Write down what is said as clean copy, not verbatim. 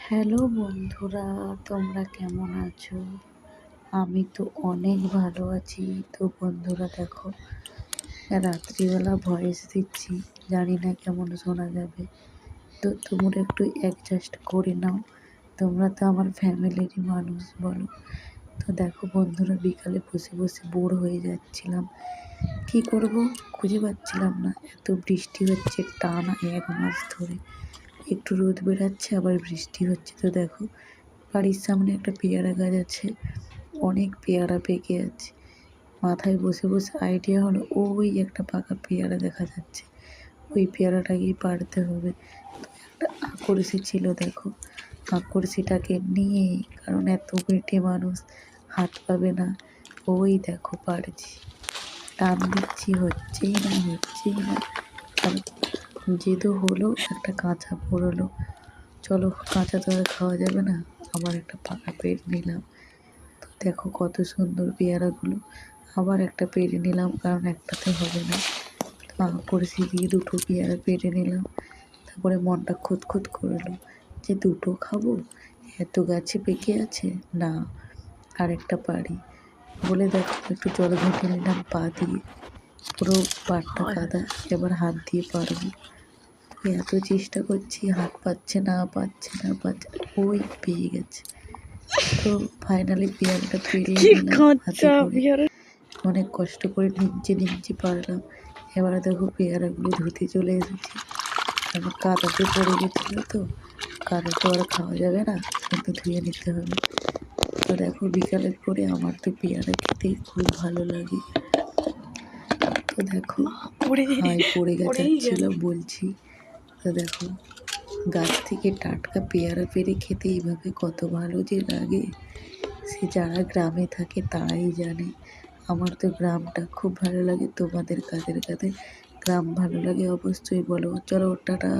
Hello বন্ধুরা, তোমরা কেমন আছো? আমি তো অনেক ভালো আছি। তো বন্ধুরা দেখো, রাত্রিবেলা ভয়েস দিচ্ছি, জানি না কেমন শোনা যাবে। তো তোমরা একটু অ্যাডজাস্ট করে নাও, তোমরা তো আমার ফ্যামিলিরই মানুষ বলো। তো দেখো বন্ধুরা, বিকালে বসে বসে বোর হয়ে যাচ্ছিলাম, কি করব খুঁজে পাচ্ছিলাম না। এত বৃষ্টি হচ্ছে টানা 1 মাস ধরে, একটু রোদ বেরাচ্ছে আবার বৃষ্টি হচ্ছে। তো দেখো, বাড়ির সামনে একটা পেয়ারা গাছ আছে, অনেক পেয়ারা পেকে আছে। মাথায় বসে বসে আইডিয়া হলো, ওই একটা পাকা পেয়ারা দেখা যাচ্ছে, ওই পেয়ারাটাকেই পাড়তে হবে। তো একটা আকড়সি ছিল, দেখো আকড়সিটাকে নিয়ে, কারণ এত বেটে মানুষ হাত পাবে না, ওই দেখো পাড়ছি, টান দিচ্ছি, হচ্ছেই না। আর যেহেতু হলো, একটা কাঁচা পড়লো, চলো কাঁচা তো আর খাওয়া যাবে না, আবার একটা পাকা পেড়ে নিলাম। তো দেখো কত সুন্দর পেয়ারাগুলো, আবার একটা পেড়ে নিলাম, কারণ একটাতে হবে না। করেছি দিয়ে 2টো পেয়ারা পেড়ে নিলাম। তারপরে মনটা খুঁতখুত করলো যে 2টো খাবো, এত গাছে পেকে আছে, না আর একটা পারি বলে দেখো একটু জল ঘেঁটে নিলাম পা দিয়ে, পুরো পাটটা কাদা, এবার হাত দিয়ে পারবো। এত চেষ্টা করছি, হাত পাচ্ছে না, ওই পেয়ে গেছে। তো ফাইনালি পেয়ারাটা পেরিয়ে নিলাম হাতে করে, অনেক কষ্ট করে নিমচে পারলাম। এবারে দেখো পেয়ারাগুলো ধুতে চলে এসেছি, কারণ কাদাতে পড়ে গেছিলো, তো কাদা তো আর খাওয়া যাবে না, কিন্তু ধুয়ে নিতে হবে। তো দেখো বিকালের পরে আমার তো পেয়ারা খেতে খুব ভালো লাগে। তো দেখো হাই পড়ে যাচ্ছিল বলছি। তো দেখো, গাছ থেকে টাটকা পেয়ারা পেড়ে খেতে এইভাবে কত ভালো যে লাগে, সে যারা গ্রামে থাকে তারাই জানে। আমার তো গ্রামটা খুব ভালো লাগে। তোমাদের কাদের কাদের গ্রাম ভালো লাগে অবশ্যই বলো। চলো টাটা।